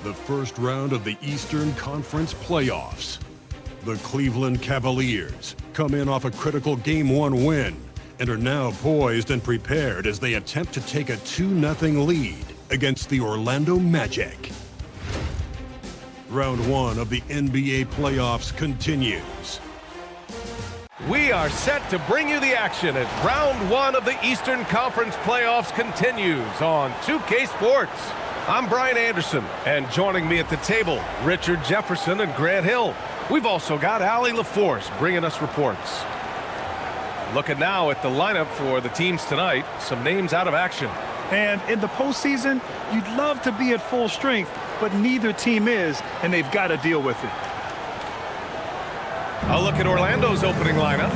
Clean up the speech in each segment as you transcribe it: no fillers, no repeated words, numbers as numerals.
The first round of the Eastern Conference playoffs. The Cleveland Cavaliers come in off a critical Game 1 win and are now poised and prepared as they attempt to take a 2-0 lead against the Orlando Magic. Round 1 of the NBA playoffs continues. We are set to bring you the action as round 1 of the Eastern Conference playoffs continues on 2K Sports. I'm Brian Anderson, and joining me at the table, Richard Jefferson and Grant Hill. We've also got Allie LaForce bringing us reports. Looking now at the lineup for the teams tonight, some names out of action. And in the postseason, you'd love to be at full strength, but neither team is, and they've got to deal with it. A look at Orlando's opening lineup.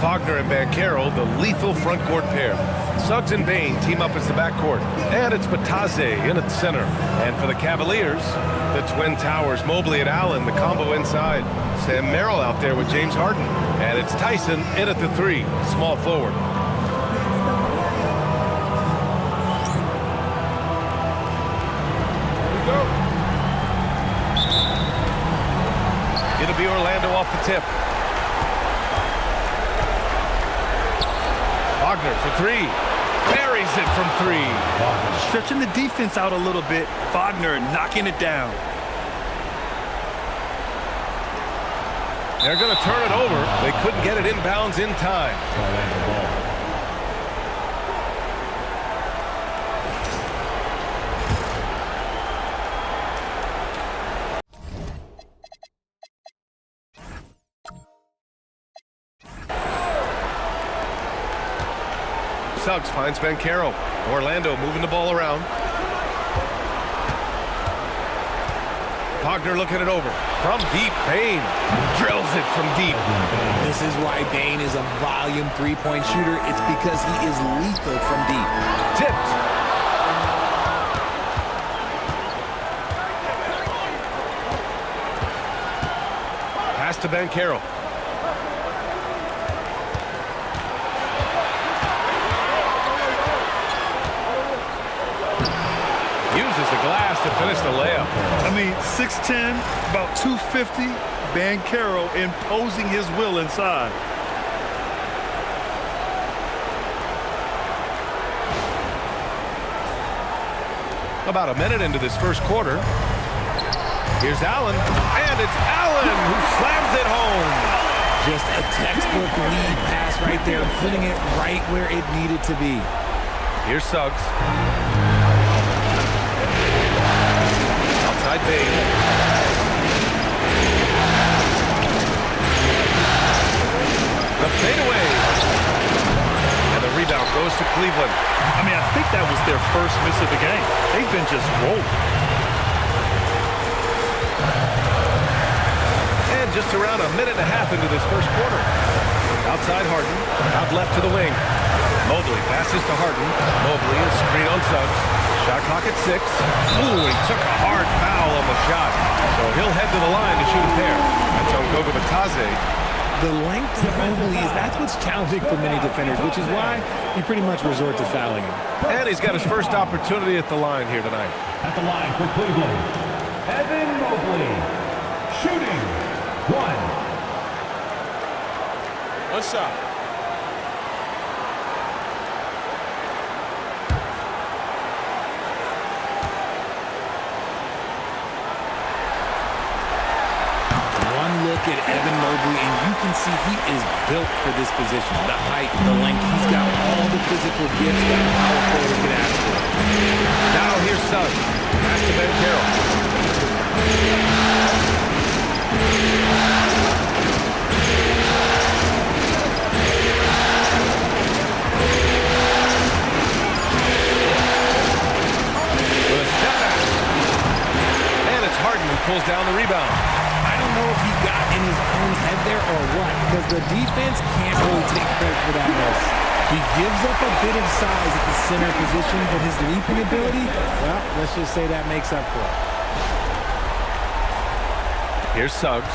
Wagner and Banchero, the lethal front court pair. Suggs and Bain team up as the backcourt. And it's Batase in at center. And for the Cavaliers, the Twin Towers, Mobley and Allen, the combo inside. Sam Merrill out there with James Harden. And it's Tyson in at the 3, small forward. It'll be Orlando off the tip. Wagner for 3. Buries it from 3. Stretching the defense out a little bit. Wagner knocking it down. They're going to turn it over. They couldn't get it inbounds in time. Suggs finds Banchero. Orlando moving the ball around. Wagner looking it over. From deep, Bain drills it from deep. This is why Bain is a volume three-point shooter. It's because he is lethal from deep. Tipped. Pass to Banchero. Uses the glass to finish the layup. I mean, 6'10", about 250. Banchero imposing his will inside. About a minute into this first quarter. Here's Allen, and it's Allen who slams it home. Just a textbook lead pass right there, putting it right where it needed to be. Here's Suggs. Outside Bain. The fadeaway. And the rebound goes to Cleveland. I mean, I think that was their first miss of the game. They've been just rolling. And just around a minute and a half into this first quarter. Outside Harden. Out left to the wing. Mobley passes to Harden. Mobley is screen on Suggs. Shot clock at 6. Ooh, he took a hard foul on the shot. So he'll head to the line to shoot a pair. That's on Goga Batase. The length of Mobley, that's what's challenging for many defenders, which is why you pretty much resort to fouling him. And he's got his first opportunity at the line here tonight. At the line for Cleveland, Evan Mobley, shooting 1. One shot. Look at Evan Mobley, and you can see he is built for this position. The height, the length, he's got all the physical gifts that a power forward can ask for. Now here's Suggs. Pass to Banchero. With a step back. And it's Harden who pulls down the rebound. I don't know if he got in his own head there or what, because the defense can't really take credit for that miss. He gives up a bit of size at the center position, but his leaping ability, well, let's just say that makes up for it. Here's Suggs.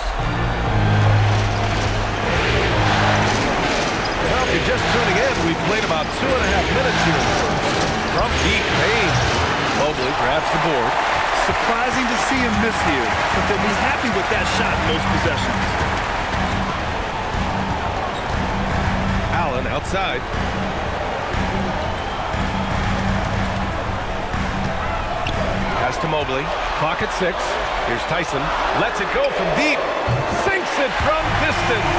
Well, if you're just tuning in, we've played about 2.5 minutes here in the first. From deep, Bain. Mobley grabs the board. Surprising to see him miss here, but they'll be happy with that shot in those possessions. Allen outside. Pass to Mobley. Clock at 6. Here's Tyson. Lets it go from deep. Sinks it from distance.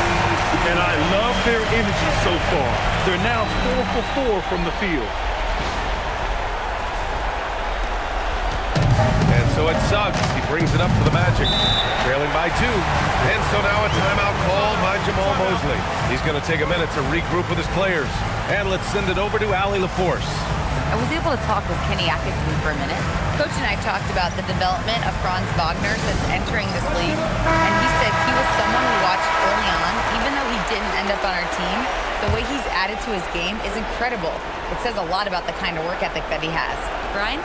And I love their energy so far. They're now 4 for 4 from the field. And so it's Suggs. He brings it up for the Magic. Trailing by 2. And so now a timeout called by Jamal Mosley. He's going to take a minute to regroup with his players. And let's send it over to Allie LaForce. I was able to talk with Kenny Atkinson for a minute. Coach and I talked about the development of Franz Wagner since entering this league, and he said he was someone we watched early on. Even though he didn't end up on our team, the way he's added to his game is incredible. It says a lot about the kind of work ethic that he has. Brian?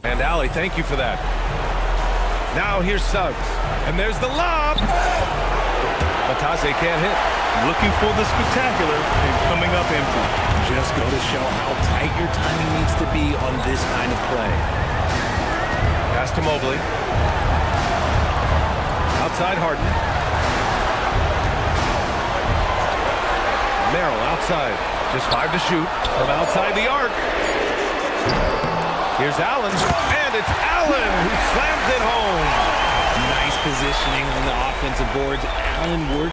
And Allie, thank you for that. Now here's Suggs, and there's the lob. Matase can't hit. Looking for the spectacular and coming up empty. Just go to show how tight your timing needs to be on this kind of play. Pass to Mobley. Outside Harden. Merrill outside. Just 5 to shoot from outside the arc. Here's Allen, and it's Allen who slams it home. Nice positioning on the offensive boards. Allen worked.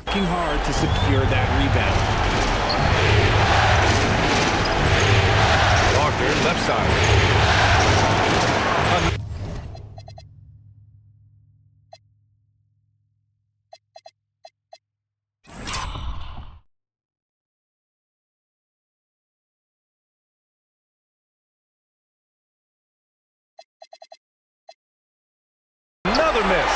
Working hard to secure that rebound. Wagner, left side. Another miss.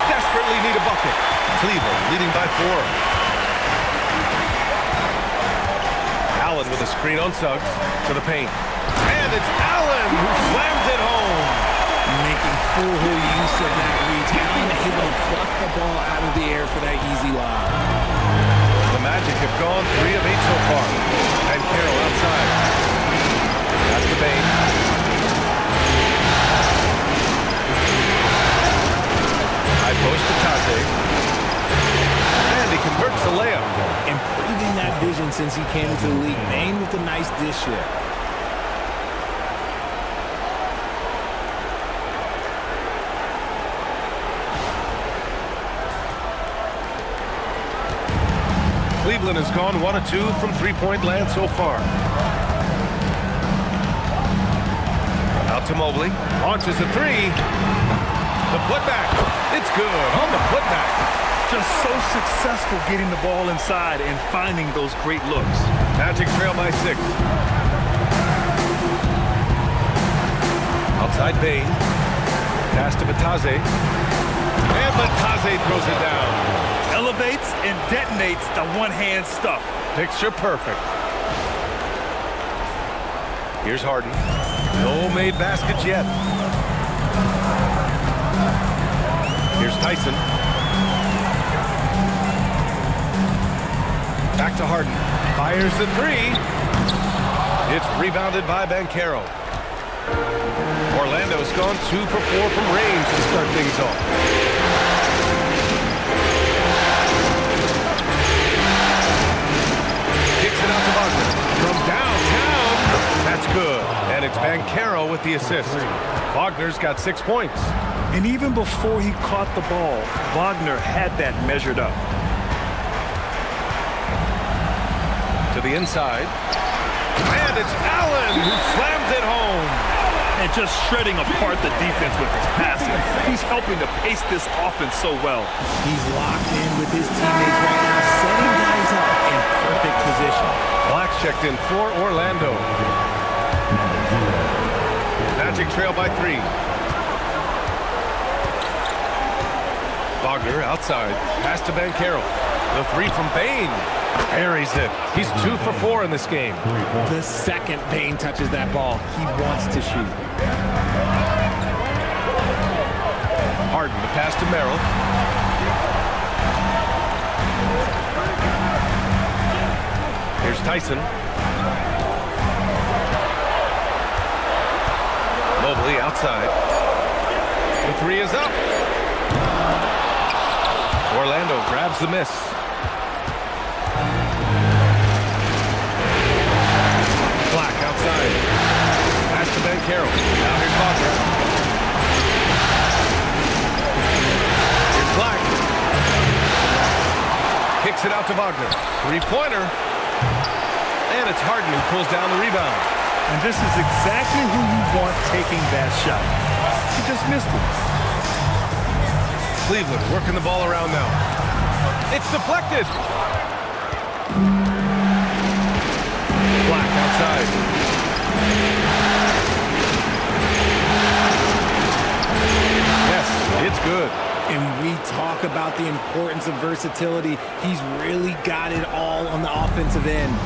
Desperately need a bucket. Cleveland leading by 4. Allen with a screen on Suggs to the paint. And it's Allen who slams it home. Making full use of that reach. Allen able to pluck the ball out of the air for that easy lob. The Magic have gone 3 of 8 so far. And Carroll outside. That's the Bane. High post to Taze. And he converts the layup. Improving that vision since he came into the league. Bane with a nice dish here. Cleveland has gone 1 of 2 from three-point land so far. Out to Mobley. Launches a 3. The putback. It's good on the putback. Just so successful getting the ball inside and finding those great looks. Magic trail by 6. Outside Bane. Pass to Matase. And Matase throws it down. Elevates and detonates the one-hand stuff. Picture perfect. Here's Harden. No made baskets yet. Here's Tyson. Back to Harden. Fires the 3. It's rebounded by Banchero. Orlando's gone 2 for 4 from range to start things off. Kicks it out to Wagner. From downtown. That's good. And it's Banchero with the assist. Wagner's got 6 points. And even before he caught the ball, Wagner had that measured up. To the inside. And it's Allen who slams it home. And just shredding apart the defense with his passing. He's helping to pace this offense so well. He's locked in with his teammates right now, setting guys up in perfect position. Black's checked in for Orlando. Magic trail by 3. Wagner outside. Pass to Banchero. The 3 from Bane. Buries it. He's 2 for 4 in this game. The second Bane touches that ball, he wants to shoot. Harden, the pass to Merrill. Here's Tyson. Mobley outside. The 3 is up. Orlando grabs the miss. Black outside. Pass to Banchero. Now here's Wagner. Here's Black. Kicks it out to Wagner. 3-pointer. And it's Harden who pulls down the rebound. And this is exactly who you want taking that shot. He just missed it. Cleveland working the ball around now. It's deflected. Black outside. Yes, it's good. And we talk about the importance of versatility. He's really got it all on the offensive end.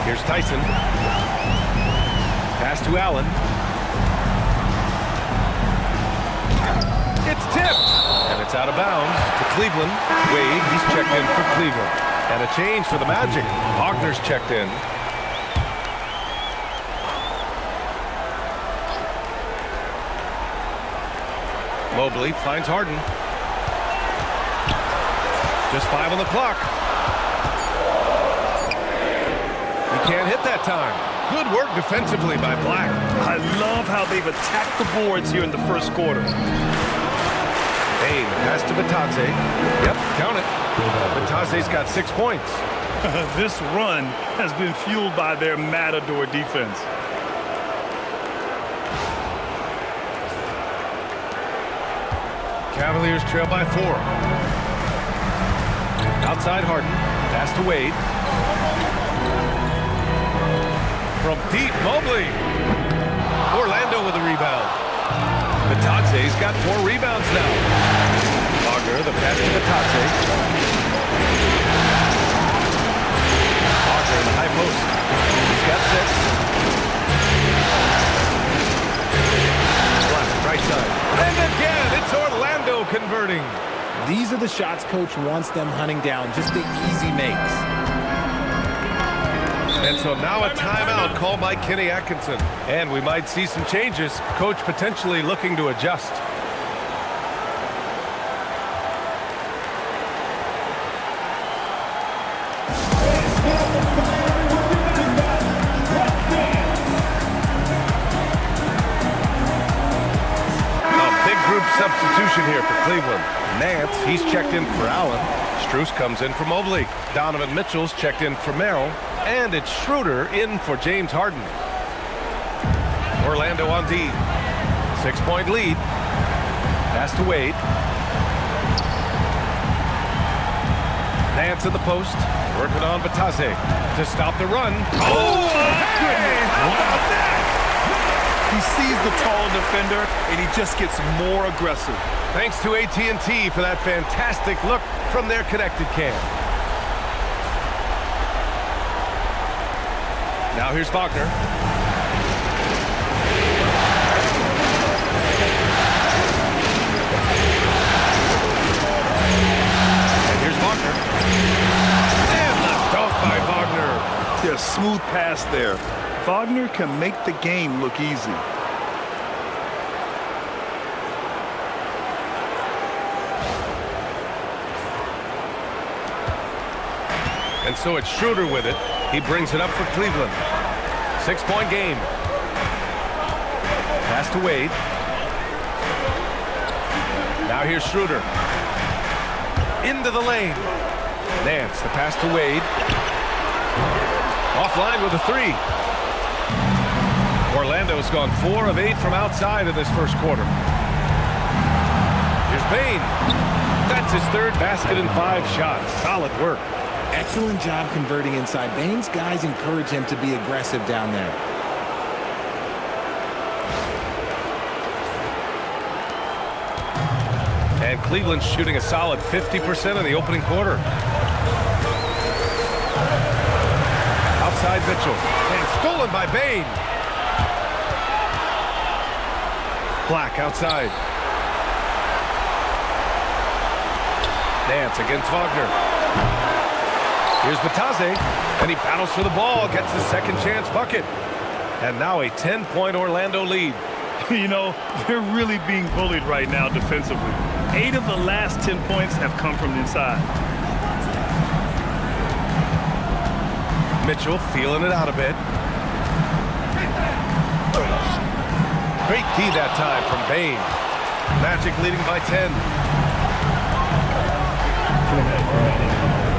Here's Tyson. Pass to Allen. It's tipped. And it's out of bounds to Cleveland. Wade, he's checked in for Cleveland. And a change for the Magic. Wagner's checked in. Mobley finds Harden. Just 5 on the clock. He can't hit that time. Good work defensively by Black. I love how they've attacked the boards here in the first quarter. Bane, pass to Batadze. Yep, count it. Batadze's got 6 points. This run has been fueled by their matador defense. Cavaliers trail by 4. Outside Harden. Pass to Wade. From deep, Mobley. Orlando with a rebound. Batadze's got 4 rebounds now. Wagner, the pass to Batadze. Wagner in the high post. He's got 6. Black, right side. And again, it's Orlando converting. These are the shots coach wants them hunting down, just the easy makes. And so now a timeout called by Kenny Atkinson. And we might see some changes. Coach potentially looking to adjust. A big group substitution here for Cleveland. Nance, he's checked in for Allen. Strus comes in for Mobley. Donovan Mitchell's checked in for Merrill. And it's Schroeder in for James Harden. Orlando on D. 6-point lead. Pass to Wade. Nance in the post. Working on Batadze to stop the run. Oh, hey! How about that? He sees the tall defender, and he just gets more aggressive. Thanks to AT&T for that fantastic look from their connected cam. Now here's Wagner. And here's Wagner. And the dunk by Wagner. Yeah, smooth pass there. Wagner can make the game look easy. And so it's Schroeder with it. He brings it up for Cleveland. 6-point game. Pass to Wade. Now here's Schroeder. Into the lane. Nance, the pass to Wade. Offline with a three. Orlando's gone 4 of 8 from outside in this first quarter. Here's Bane. That's his third basket in 5 shots. Solid work. Excellent job converting inside. Bane's guys encourage him to be aggressive down there. And Cleveland's shooting a solid 50% in the opening quarter. Outside Mitchell. And stolen by Bane. Black outside. Nance against Wagner. Here's Bataze, and he battles for the ball, gets the second chance bucket. And now a 10-point Orlando lead. You know, they're really being bullied right now defensively. 8 of the last 10 points have come from inside. Mitchell feeling it out a bit. Great key that time from Bane. Magic leading by 10.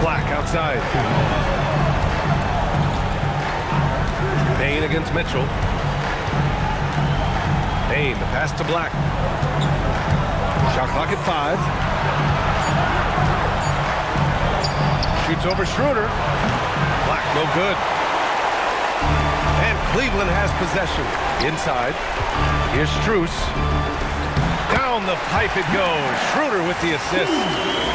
Black outside. Bane against Mitchell. Bane, the pass to Black. Shot clock at 5. Shoots over Schroeder. Black, no good. And Cleveland has possession. Inside. Here's Strus. Down the pipe it goes. Schroeder with the assist.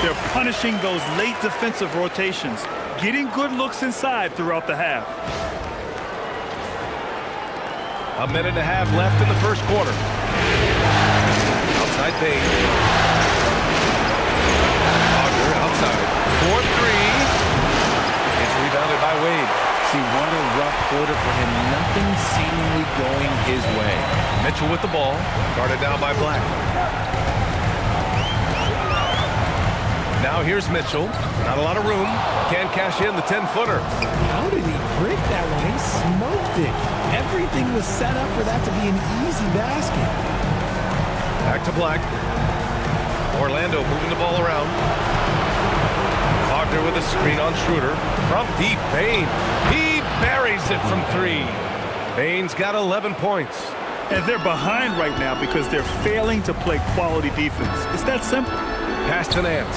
They're punishing those late defensive rotations, getting good looks inside throughout the half. A minute and a half left in the first quarter. Outside Bane. Wagner outside. 4-3. It's rebounded by Wade. See, what a rough quarter for him. Nothing seemingly going his way. Mitchell with the ball. Guarded down by Black. Now here's Mitchell. Not a lot of room. Can't cash in the 10-footer. How did he break that one? He smoked it. Everything was set up for that to be an easy basket. Back to Black. Orlando moving the ball around. Wagner with a screen on Schroeder. From deep, Bane. He buries it from 3. Bane's got 11 points. And they're behind right now because they're failing to play quality defense. It's that simple. Pass to Nance.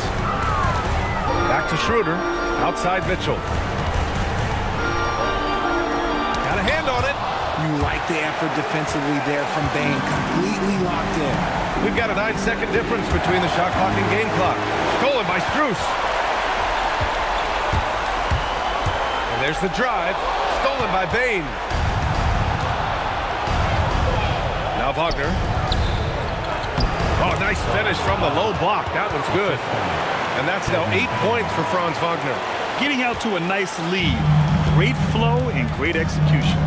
Back to Schroeder. Outside Mitchell. Got a hand on it. You like the effort defensively there from Bane. Completely locked in. We've got a 9-second difference between the shot clock and game clock. Stolen by Strus. And there's the drive. Stolen by Bane. Now Wagner. Oh, nice finish from the low block. That one's good. And that's now 8 points for Franz Wagner. Getting out to a nice lead. Great flow and great execution.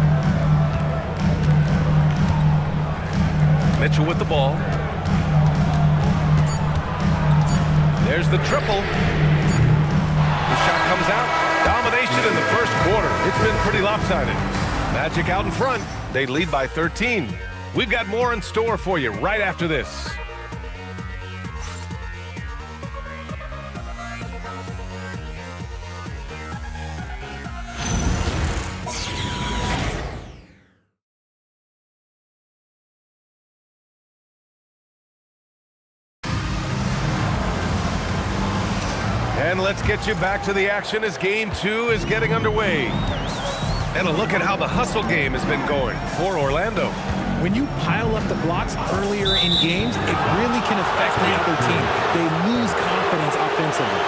Mitchell with the ball. There's the triple. The shot comes out. Domination in the first quarter. It's been pretty lopsided. Magic out in front. They lead by 13. We've got more in store for you right after this. And let's get you back to the action as Game 2 is getting underway. And a look at how the hustle game has been going for Orlando. When you pile up the blocks earlier in games, it really can affect the other team. They lose confidence offensively.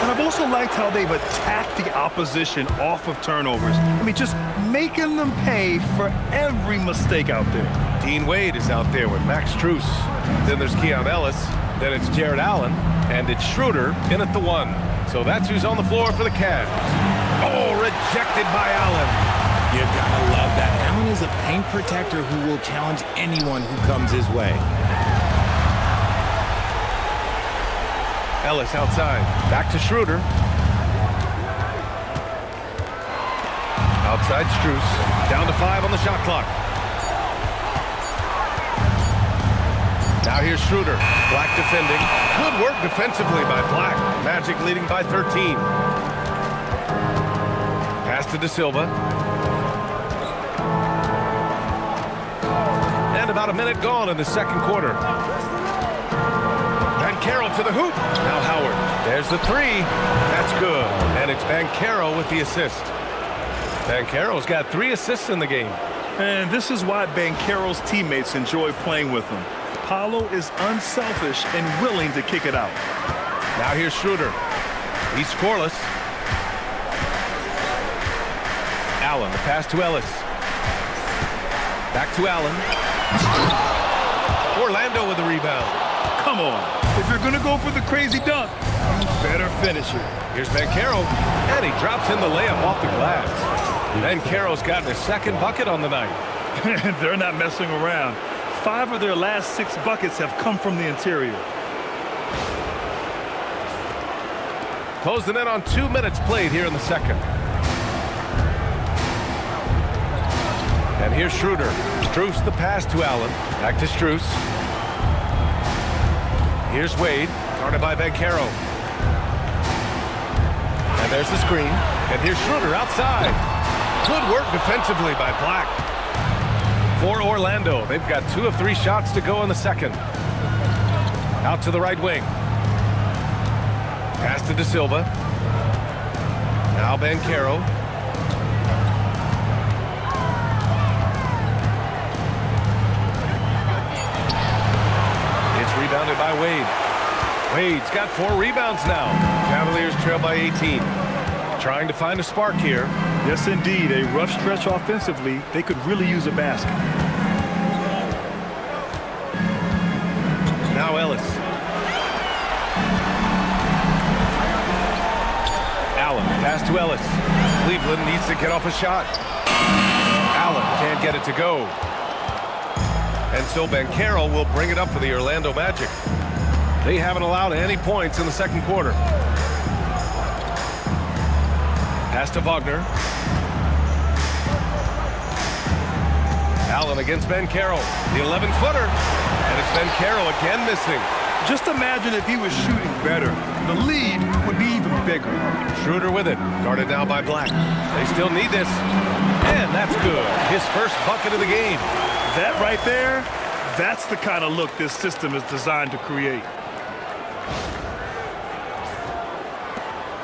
And I've also liked how they've attacked the opposition off of turnovers. I mean, just making them pay for every mistake out there. Dean Wade is out there with Max Strus. Then there's Keon Ellis. Then it's Jared Allen. And it's Schroeder in at the 1. So that's who's on the floor for the Cavs. Oh, rejected by Allen. You gotta love that. Allen is a paint protector who will challenge anyone who comes his way. Ellis outside. Back to Schroeder. Outside Strus. Down to 5 on the shot clock. Now here's Schroeder. Black defending. Good work defensively by Black. Magic leading by 13. Pass to De Silva. And about a minute gone in the second quarter. Carroll to the hoop. Now Howard. There's the three. That's good. And it's Banchero with the assist. Banchero's got 3 assists in the game. And this is why Banchero's teammates enjoy playing with him. Paolo is unselfish and willing to kick it out. Now here's Schroeder. He's scoreless. Allen, the pass to Ellis. Back to Allen. Orlando with the rebound. Come on. If you're going to go for the crazy dunk, you better finish it. Here's Banchero, and he drops in the layup off the glass. Banchero's gotten his second bucket on the night. They're not messing around. 5 of their last 6 buckets have come from the interior. Closing in on 2 minutes played here in the second. And here's Schroeder. Strus the pass to Allen. Back to Strus. Here's Wade, guarded by Banchero. And there's the screen. And here's Schroeder outside. Good work defensively by Black. For Orlando, they've got 2 of 3 shots to go in the second. Out to the right wing. Pass to De Silva. Now Banchero. Rebounded by Wade. Wade's got 4 rebounds now. Cavaliers trail by 18. Trying to find a spark here. Yes, indeed. A rough stretch offensively. They could really use a basket. Now Ellis. Allen, pass to Ellis. Cleveland needs to get off a shot. Allen can't get it to go. And so Banchero will bring it up for the Orlando Magic. They haven't allowed any points in the second quarter. Pass to Wagner. Allen against Banchero. The 11-footer. And it's Banchero again missing. Just imagine if he was shooting better. The lead would be even bigger. Schroeder with it. Guarded now by Black. They still need this. And that's good. His first bucket of the game. That right there, that's the kind of look this system is designed to create.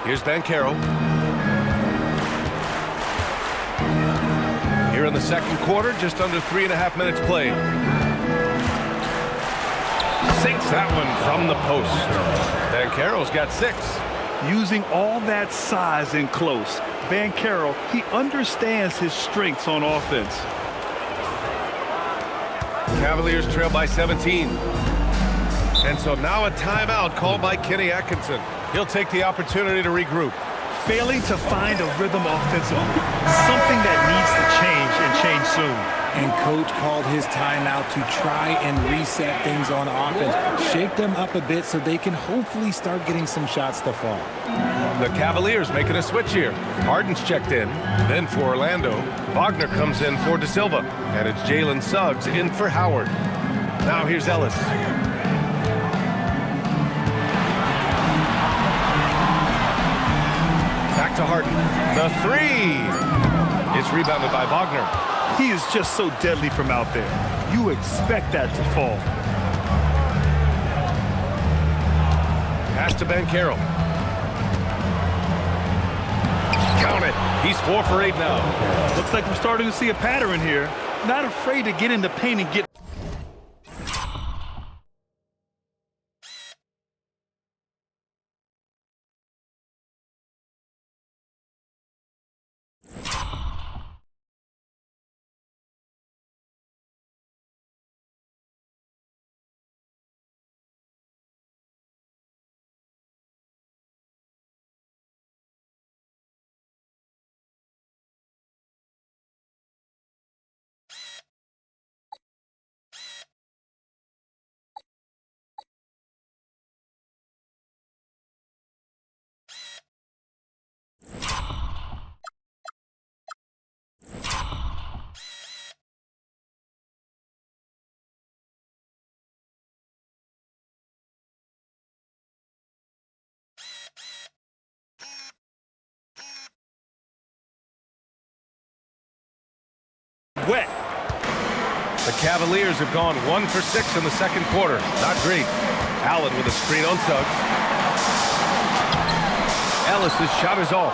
Here's Banchero. Here in the second quarter, just under 3.5 minutes played. Sinks that one from the post. Banchero's got 6. Using all that size in close, Banchero, he understands his strengths on offense. Cavaliers trail by 17. And so now a timeout called by Kenny Atkinson. He'll take the opportunity to regroup. Failing to find a rhythm offensively. Something that needs to change and change soon. And coach called his timeout to try and reset things on offense. Shake them up a bit so they can hopefully start getting some shots to fall. The Cavaliers making a switch here. Harden's checked in. Then for Orlando, Wagner comes in for De Silva. And it's Jalen Suggs in for Howard. Now here's Ellis. Back to Harden. The 3. It's rebounded by Wagner. He is just so deadly from out there. You expect that to fall. Pass to Banchero. Count it. He's 4 for 8 now. Looks like we're starting to see a pattern here. Not afraid to get in the paint and get The Cavaliers have gone 1 for 6 in the second quarter. Not great. Allen with a screen on Suggs. Ellis's shot is off.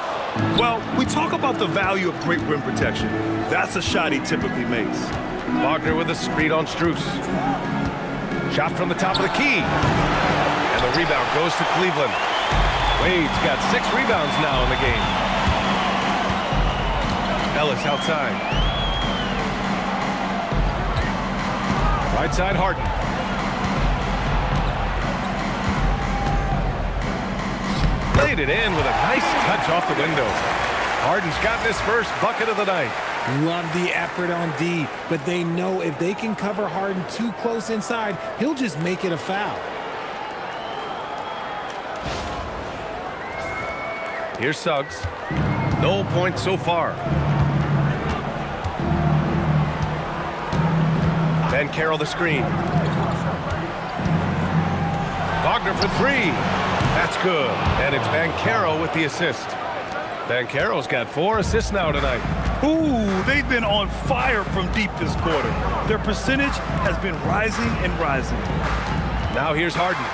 Well, we talk about the value of great rim protection. That's a shot he typically makes. Wagner with a screen on Strus. Shot from the top of the key. And the rebound goes to Cleveland. Wade's got 6 rebounds now in the game. Ellis outside. Right side, Harden. Laid it in with a nice touch off the window. Harden's gotten his first bucket of the night. Love the effort on D, but they know if they can cover Harden too close inside, he'll just make it a foul. Here's Suggs. No points so far. Van Carroll the screen. Wagner for 3. That's good. And it's Van Carroll with the assist. Van Carroll's got 4 assists now tonight. Ooh, they've been on fire from deep this quarter. Their percentage has been rising and rising. Now here's Harden.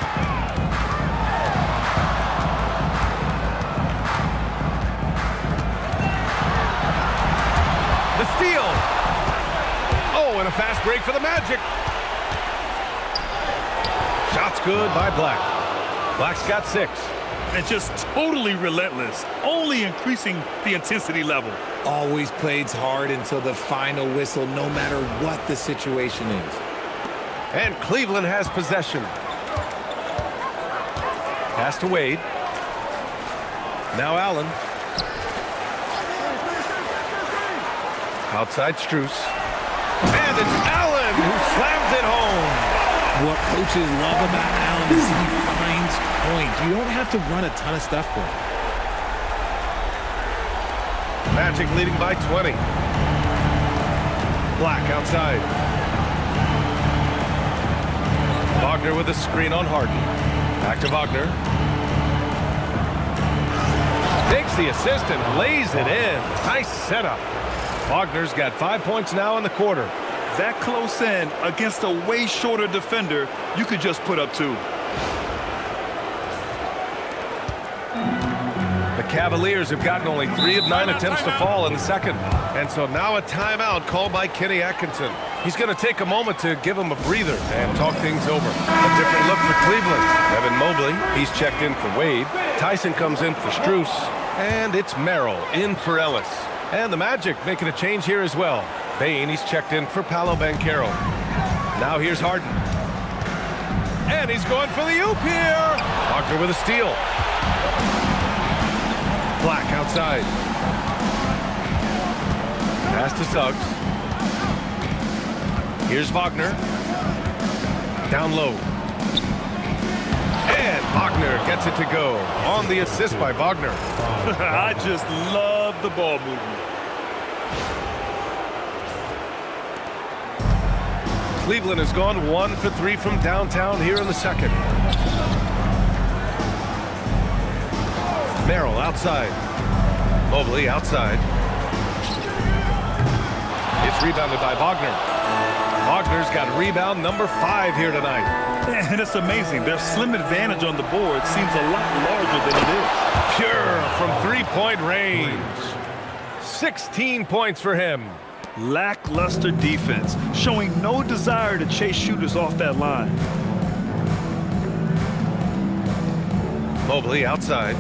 The steal. Oh, and a fast break for the Magic. Shot's good by Black. Black's got 6. And just totally relentless, only increasing the intensity level. Always plays hard until the final whistle, no matter what the situation is. And Cleveland has possession. Pass to Wade. Now Allen. Outside Strus. And it's Allen who slams it home. What coaches love about Allen is he finds points. You don't have to run a ton of stuff for him. Magic leading by 20. Black outside. Wagner with a screen on Harden. Back to Wagner. Takes the assist and lays it in. Nice setup. Wagner's got 5 points now in the quarter. That close in against a way shorter defender, you could just put up 2. The Cavaliers have gotten only 3 of 9 attempts to fall in the second. And so now a timeout called by Kenny Atkinson. He's going to take a moment to give him a breather and talk things over. A different look for Cleveland. Evan Mobley, he's checked in for Wade. Tyson comes in for Strus. And it's Merrill in for Ellis. And the Magic making a change here as well. Bain, he's checked in for Paolo Banchero. Now here's Harden. And he's going for the oop here. Wagner with a steal. Black outside. Pass to Suggs. Here's Wagner. Down low. And Wagner gets it to go. On the assist by Wagner. I just love the ball movement. Cleveland has gone 1 for 3 from downtown here in the second. Merrill outside. Mobley outside. It's rebounded by Wagner. Wagner's got rebound number 5 here tonight. And it's amazing. Their slim advantage on the board seems a lot larger than it is. Pure from 3-point range. 16 points for him. Lackluster defense, showing no desire to chase shooters off that line. Mobley outside.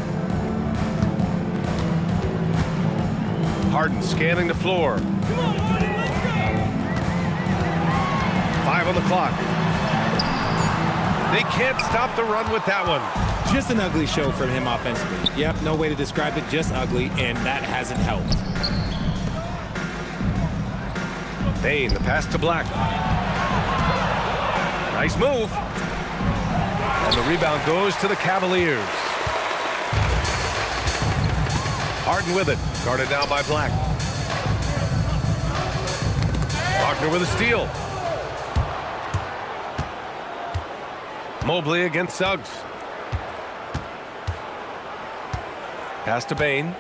Harden scanning the floor. 5 on the clock. They can't stop the run with that one. Just an ugly show from him offensively. Yep, no way to describe it, just ugly, and that hasn't helped. Bain, the pass to Black. Nice move. And the rebound goes to the Cavaliers. Harden with it. Guarded down by Black. Wagner with a steal. Mobley against Suggs. Pass to Bain.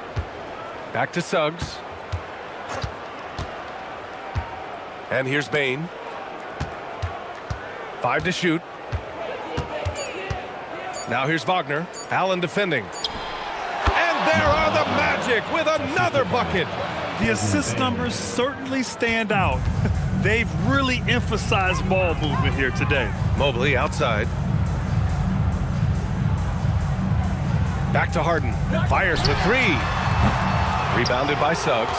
Back to Suggs. And here's Bain. 5 to shoot. Now here's Wagner. Allen defending. And there are the Magic with another bucket. The assist numbers certainly stand out. They've really emphasized ball movement here today. Mobley outside. Back to Harden. Fires for 3. Rebounded by Suggs.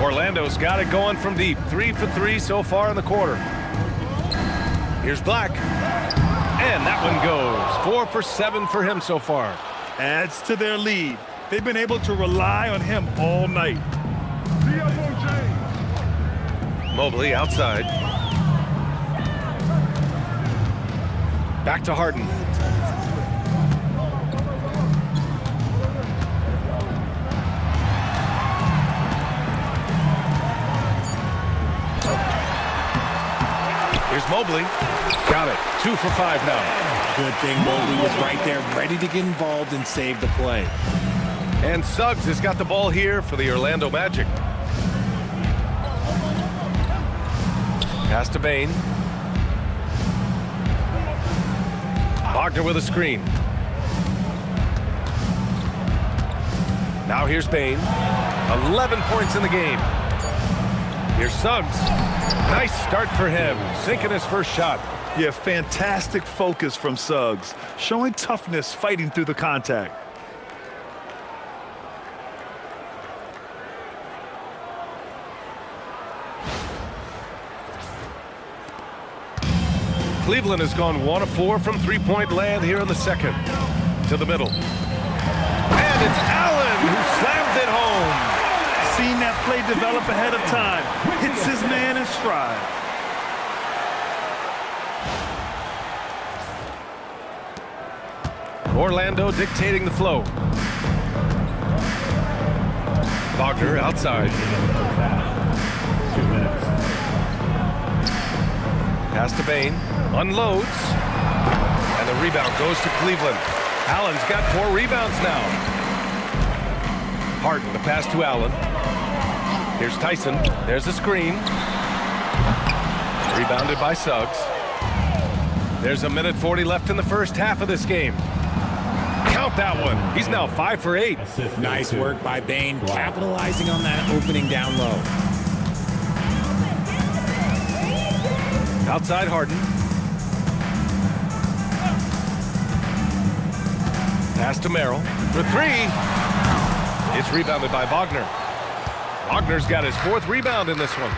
Orlando's got it going from deep. 3 for 3 so far in the quarter. Here's Black. And that one goes. 4 for 7 for him so far. Adds to their lead. They've been able to rely on him all night. Mobley outside. Back to Harden. Here's Mobley. Got it. 2 for 5 now. Good thing Mobley was right there, ready to get involved and save the play. And Suggs has got the ball here for the Orlando Magic. Pass to Bane. Wagner with a screen. Now here's Bane. 11 points in the game. Here's Suggs. Nice start for him. Sinking his first shot. Yeah, fantastic focus from Suggs. Showing toughness, fighting through the contact. Cleveland has gone 1 of 4 from three-point land here in the second. To the middle. And it's Allen who slams it home. Seen that play develop ahead of time. Hits his man in stride. Orlando dictating the flow. Wagner outside. 2 minutes. Pass to Bane. Unloads. And the rebound goes to Cleveland. Allen's got 4 rebounds now. Harden, the pass to Allen. Here's Tyson. There's a screen. Rebounded by Suggs. There's 1:40 left in the first half of this game. Count that one. He's now 5 for 8. Nice work by Bane, capitalizing on that opening down low. Outside Harden. Pass to Merrill for 3. It's rebounded by Wagner. Wagner's got his 4th rebound in this one.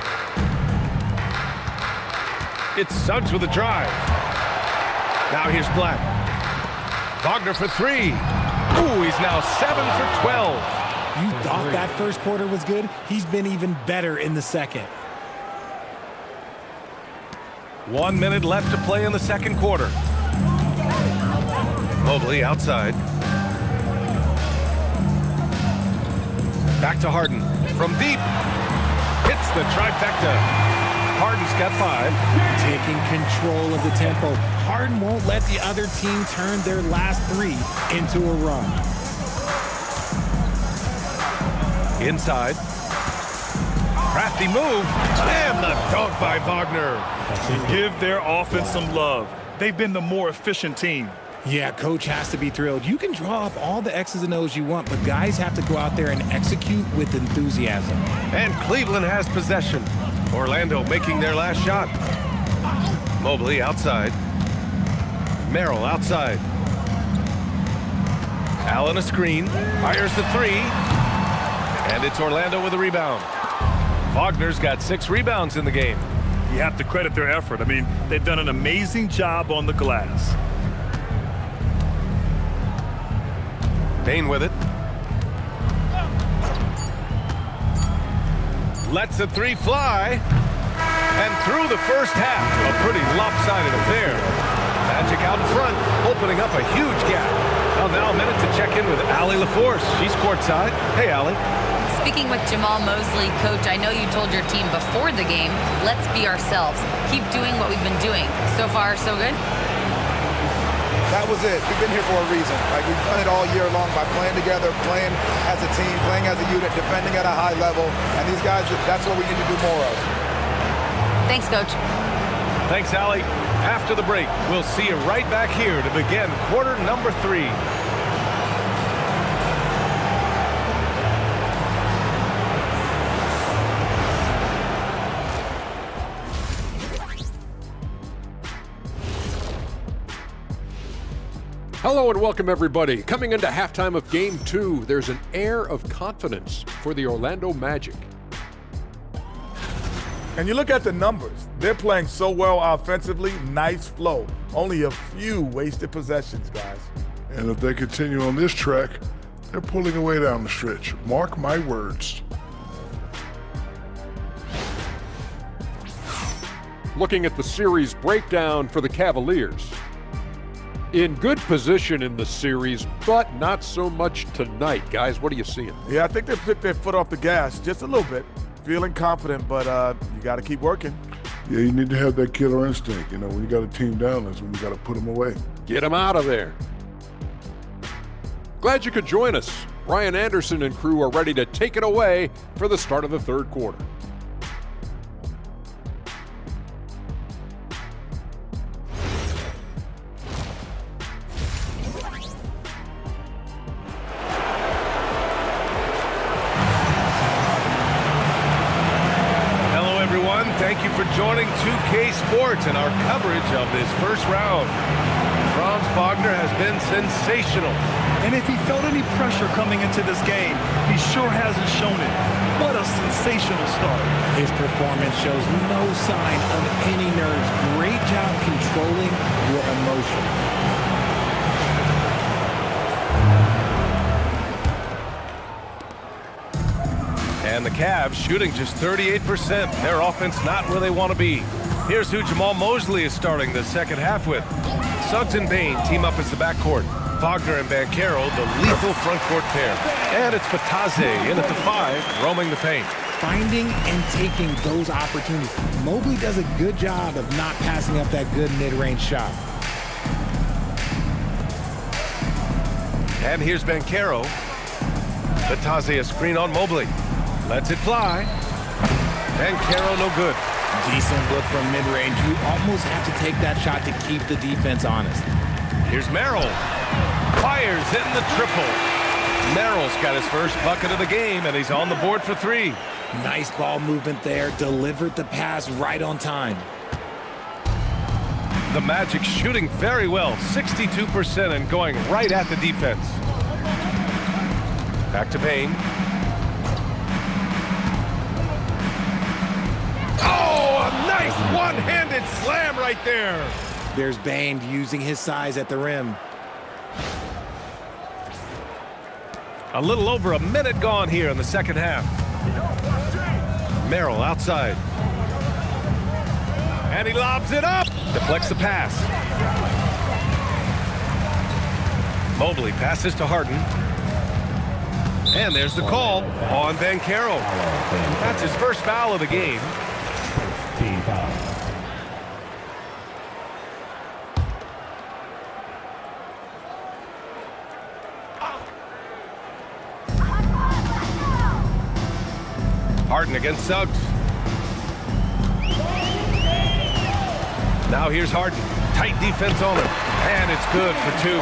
It's Suggs with a drive. Now here's Black. Wagner for 3. Ooh, he's now 7 for 12. You thought that first quarter was good? He's been even better in the second. 1 minute left to play in the second quarter. Mobley outside. Back to Harden. From deep. Hits the trifecta. Harden's got 5. Taking control of the tempo. Harden won't let the other team turn their last 3 into a run. Inside. Crafty move. And the dunk by Wagner. Give their offense some love. They've been the more efficient team. Yeah, coach has to be thrilled. You can draw up all the X's and O's you want, but guys have to go out there and execute with enthusiasm. And Cleveland has possession. Orlando making their last shot. Mobley outside. Merrill outside. Allen a screen. Fires the 3. And it's Orlando with a rebound. Wagner's got 6 rebounds in the game. You have to credit their effort. I mean, they've done an amazing job on the glass. Bane with it. Lets the 3 fly. And through the first half, a pretty lopsided affair. Magic out in front, opening up a huge gap. Well, now a minute to check in with Allie LaForce. She's courtside. Hey, Allie. Speaking with Jamal Mosley, Coach, I know you told your team before the game, let's be ourselves. Keep doing what we've been doing. So far, so good? That was it. We've been here for a reason. Like, we've done it all year long by playing together, playing as a team, playing as a unit, defending at a high level. And these guys, that's what we need to do more of. Thanks, Coach. Thanks, Allie. After the break, we'll see you right back here to begin quarter number 3. Hello and welcome, everybody. Coming into halftime of Game 2, there's an air of confidence for the Orlando Magic. And you look at the numbers. They're playing so well offensively, nice flow. Only a few wasted possessions, guys. And if they continue on this track, they're pulling away down the stretch. Mark my words. Looking at the series breakdown for the Cavaliers. In good position in the series, but not so much tonight. Guys, what are you seeing? Yeah, I think they took their foot off the gas just a little bit. Feeling confident, but you got to keep working. Yeah, you need to have that killer instinct. You know, when you got a team down, that's when you got to put them away. Get them out of there. Glad you could join us. Brian Anderson and crew are ready to take it away for the start of the third quarter. Thank you for joining 2K Sports and our coverage of this first round. Franz Wagner has been sensational. And if he felt any pressure coming into this game, he sure hasn't shown it. What a sensational start. His performance shows no sign of any nerves. Great job controlling your emotion. And the Cavs shooting just 38%. Their offense not where they want to be. Here's who Jamal Mosley is starting the second half with. Suggs and Bain team up as the backcourt. Wagner and Banchero, the lethal frontcourt pair. And it's Batase in at the 5, roaming the paint. Finding and taking those opportunities. Mobley does a good job of not passing up that good mid-range shot. And here's Banchero. Batase a screen on Mobley. Lets it fly. Banchero no good. Decent look from mid-range. You almost have to take that shot to keep the defense honest. Here's Merrill. Fires in the triple. Merrill's got his first bucket of the game, and he's on the board for 3. Nice ball movement there. Delivered the pass right on time. The Magic shooting very well. 62% and going right at the defense. Back to Bain. Nice one-handed slam right there. There's Bain using his size at the rim. A little over a minute gone here in the second half. Merrill outside. And he lobs it up. Deflects the pass. Mobley passes to Harden. And there's the call on Banchero. That's his first foul of the game. Team foul. Harden against Suggs. Now here's Harden. Tight defense on him. And it's good for 2.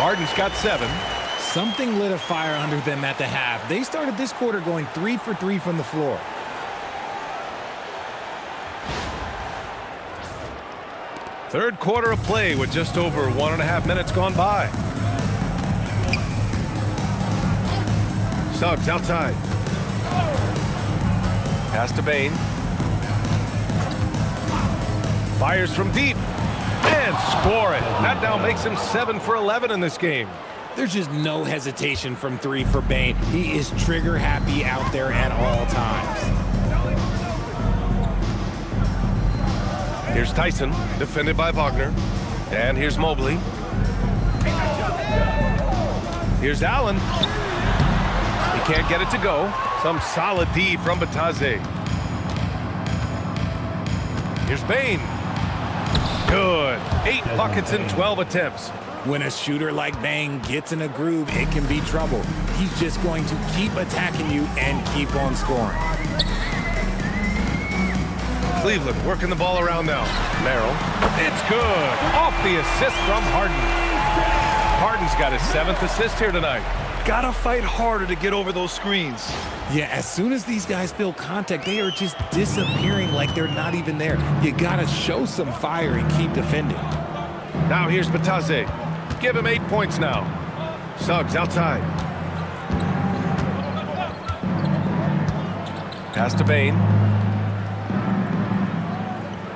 Harden's got 7. Something lit a fire under them at the half. They started this quarter going 3 for 3 from the floor. Third quarter of play with just over 1.5 minutes gone by. Suggs outside. Pass to Bain. Fires from deep. And score it. That now makes him 7 for 11 in this game. There's just no hesitation from 3 for Bain. He is trigger happy out there at all times. Here's Tyson, defended by Wagner. And here's Mobley. Here's Allen. He can't get it to go. Some solid D from Batase. Here's Bain. Good. 8 buckets in 12 attempts. When a shooter like Bain gets in a groove, it can be trouble. He's just going to keep attacking you and keep on scoring. Cleveland working the ball around now. Merrill. It's good. Off the assist from Harden. Harden's got his 7th assist here tonight. Gotta fight harder to get over those screens. Yeah, as soon as these guys feel contact, they are just disappearing like they're not even there. You gotta show some fire and keep defending. Now here's Bataze. Give him 8 points now. Suggs outside. Pass to Bain.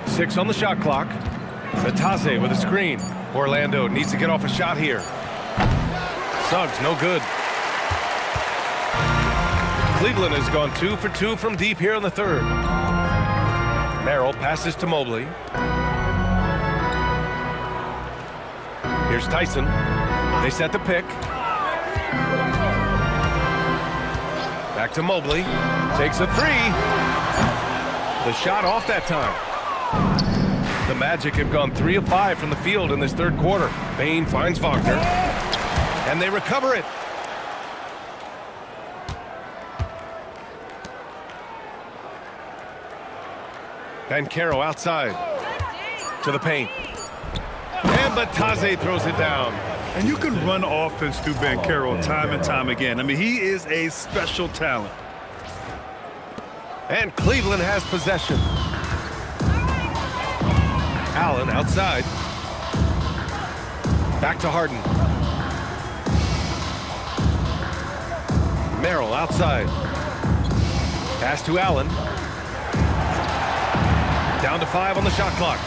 6 on the shot clock. Bataze with a screen. Orlando needs to get off a shot here. Suggs, no good. Cleveland has gone 2 for 2 from deep here in the 3rd. Merrill passes to Mobley. Here's Tyson. They set the pick. Back to Mobley. Takes a 3. The shot off that time. The Magic have gone 3 of 5 from the field in this 3rd quarter. Bain finds Wagner. And they recover it. Bankero outside. To the paint. And Bataze throws it down. And you can run offense through Bankero time and time again. I mean, he is a special talent. And Cleveland has possession. Allen outside. Back to Harden. Merrill outside. Pass to Allen. Down to 5 on the shot clock.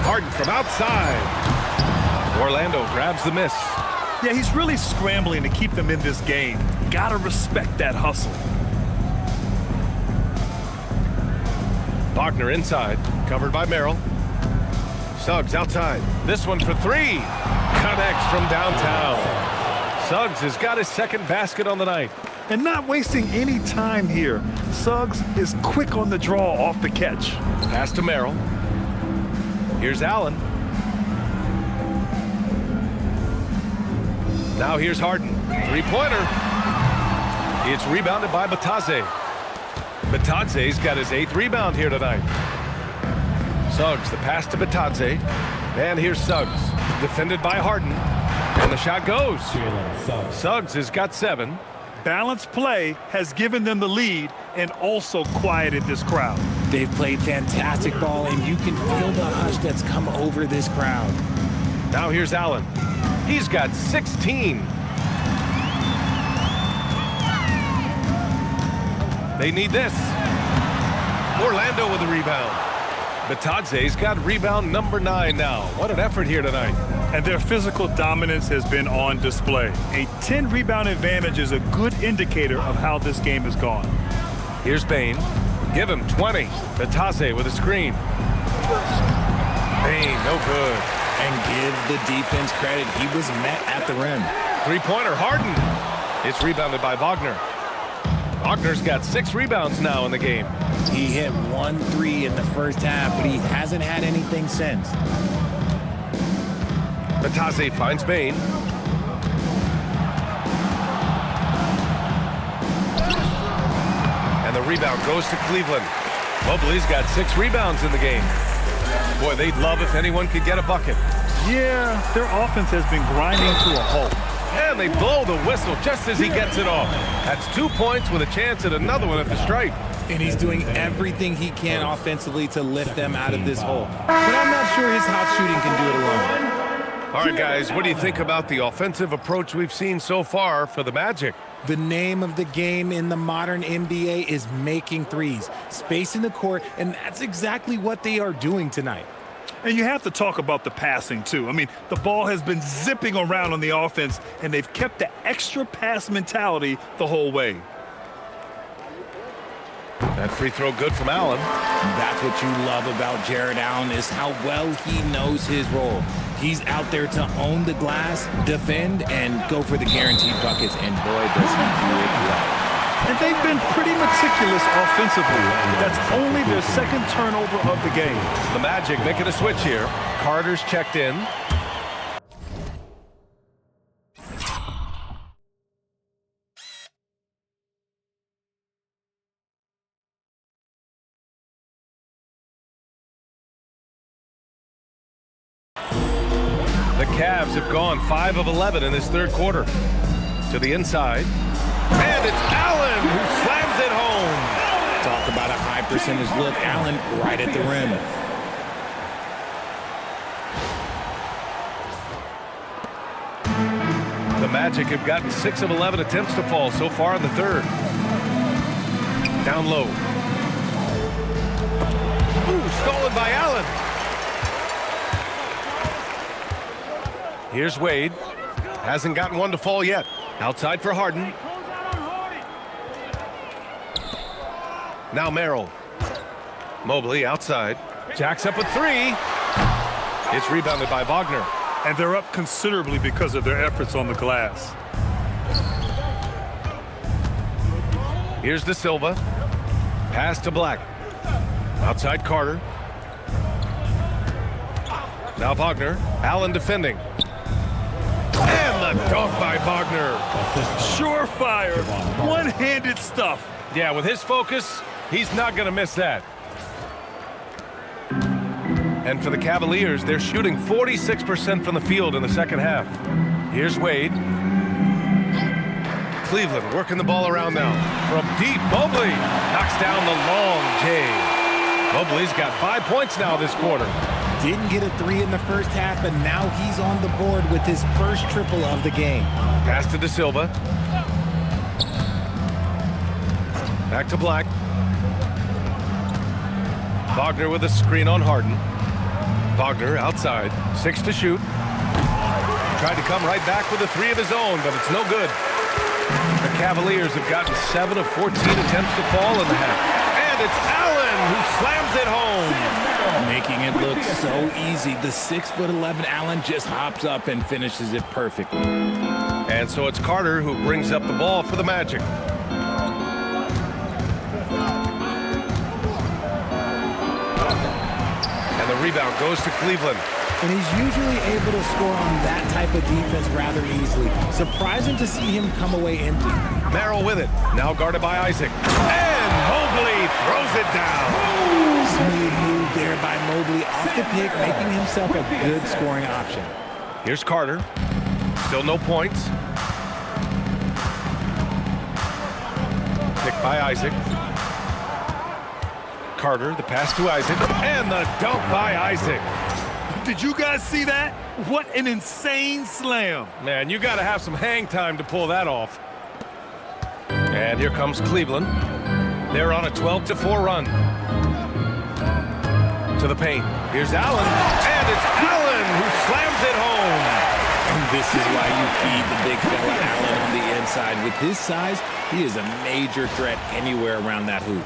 Harden from outside. Orlando grabs the miss. Yeah, he's really scrambling to keep them in this game. Gotta respect that hustle. Wagner inside, covered by Merrill. Suggs outside. This one for 3. Connects from downtown. Suggs has got his 2nd basket on the night. And not wasting any time here. Suggs is quick on the draw off the catch. Pass to Merrill. Here's Allen. Now here's Harden. 3-pointer. It's rebounded by Bataze. Bataze's got his 8th rebound here tonight. Suggs, the pass to Bataze. And here's Suggs. Defended by Harden. And the shot goes. Suggs has got 7. Balanced play has given them the lead and also quieted this crowd. They've played fantastic ball, and you can feel the hush that's come over this crowd. Now here's Allen. He's got 16. They need this. Orlando with a rebound. Bataze's got rebound number 9 now. What an effort here tonight. And their physical dominance has been on display. A 10-rebound advantage is a good indicator of how this game has gone. Here's Bain. Give him 20. Bataze with a screen. Bain, no good. And give the defense credit. He was met at the rim. 3-pointer, Harden. It's rebounded by Wagner. Wagner's got 6 rebounds now in the game. He hit 1 3 in the first half, but he hasn't had anything since. Bataze finds Bain. And the rebound goes to Cleveland. Mobley's got 6 rebounds in the game. Boy, they'd love if anyone could get a bucket. Yeah, their offense has been grinding to a halt. And they blow the whistle just as he gets it off. That's 2 points with a chance at another one at the stripe. And he's doing everything he can offensively to lift them out of this hole. But I'm not sure his hot shooting can do it alone. All right, guys, what do you think about the offensive approach we've seen so far for the Magic? The name of the game in the modern NBA is making threes, spacing the court, and that's exactly what they are doing tonight. And you have to talk about the passing, too. I mean, the ball has been zipping around on the offense, and they've kept the extra pass mentality the whole way. That free throw good from Allen. That's what you love about Jared Allen is how well he knows his role. He's out there to own the glass, defend, and go for the guaranteed buckets, and boy, does he do it well. And they've been pretty meticulous offensively. That's only their 2nd turnover of the game. The Magic making a switch here. Carter's checked in. Cavs have gone 5 of 11 in this third quarter. To the inside. And it's Allen who slams it home. Talk about a high percentage look. Allen right at the rim. The Magic have gotten 6 of 11 attempts to fall so far in the third. Down low. Ooh, stolen by Allen. Here's Wade. Hasn't gotten one to fall yet. Outside for Harden. Now Merrill. Mobley outside. Jacks up a three. It's rebounded by Wagner. And they're up considerably because of their efforts on the glass. Here's De Silva. Pass to Black. Outside Carter. Now Wagner. Allen defending. And the dunk by Wagner. Surefire, one-handed stuff. Yeah, with his focus, he's not going to miss that. And for the Cavaliers, they're shooting 46% from the field in the second half. Here's Wade. Cleveland working the ball around now. From deep, Mobley knocks down the long J. Mobley's got 5 points now this quarter. Didn't get a 3 in the first half, but now he's on the board with his first triple of the game. Pass to De Silva. Back to Black. Wagner with a screen on Harden. Wagner outside. 6 to shoot. Tried to come right back with a 3 of his own, but it's no good. The Cavaliers have gotten 7 of 14 attempts to fall in the half. And it's Allen who slams it home. Making it look so easy. The 6'11" Allen just hops up and finishes it perfectly. And so it's Carter who brings up the ball for the Magic. And the rebound goes to Cleveland. And he's usually able to score on that type of defense rather easily. Surprising to see him come away empty. Merrill with it. Now guarded by Isaac. And Mobley throws it down. Smooth move there by Mobley off the pick, making himself a good scoring option. Here's Carter. Still no points. Picked by Isaac. Carter, the pass to Isaac. And the dunk by Isaac. Did you guys see that? What an insane slam. Man, you got to have some hang time to pull that off. And here comes Cleveland. They're on a 12-4 run. To the paint. Here's Allen. And it's Allen who slams it home. And this is why you feed the big fella Allen on the inside. With his size, he is a major threat anywhere around that hoop.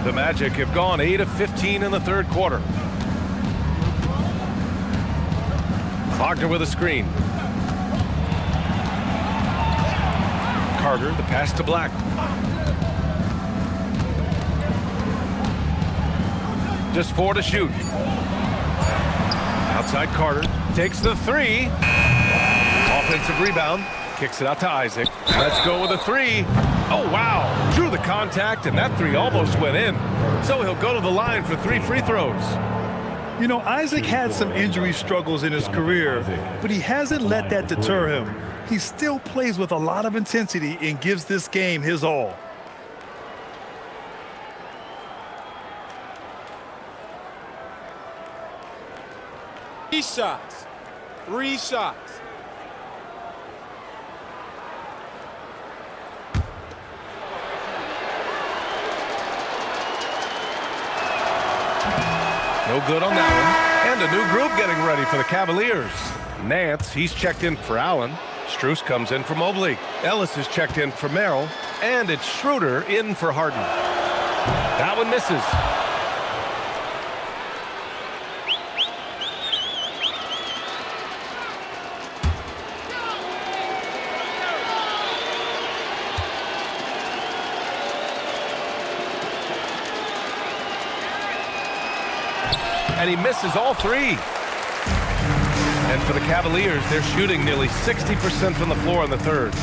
The Magic have gone 8 of 15 in the third quarter. Wagner with a screen. Carter, the pass to Black. Just 4 to shoot. Outside Carter. Takes the 3. Offensive rebound. Kicks it out to Isaac. Let's go with a 3. Oh, wow. Drew the contact, and that 3 almost went in. So he'll go to the line for 3 free throws. You know, Isaac had some injury struggles in his career, but he hasn't let that deter him. He still plays with a lot of intensity and gives this game his all. Shots. 3 shots. No good on that one. And a new group getting ready for the Cavaliers. Nance, he's checked in for Allen. Strus comes in for Mobley. Ellis is checked in for Merrill. And it's Schroeder in for Harden. That one misses. And he misses all 3. And for the Cavaliers, they're shooting nearly 60% from the floor in the third.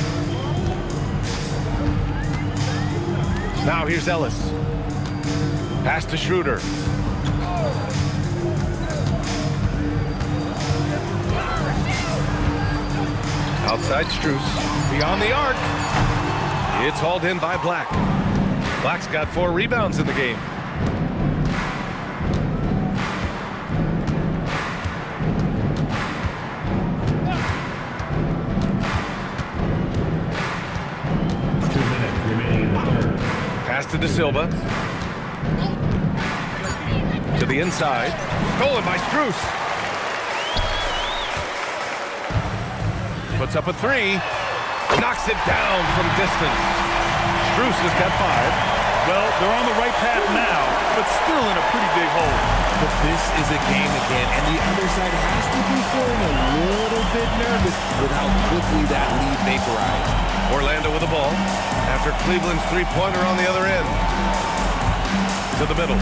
Now here's Ellis. Pass to Schroeder. Outside Strus, beyond the arc. It's hauled in by Black. Black's got 4 rebounds in the game. Pass to De Silva. To the inside. Stolen by Strus. Puts up a 3. Knocks it down from distance. Strus has got 5. Well, they're on the right path now, but still in a pretty big hole. But this is a game again, and the other side has to be feeling a little bit nervous with how quickly that lead vaporized. Orlando with the ball after Cleveland's three-pointer on the other end. To the middle.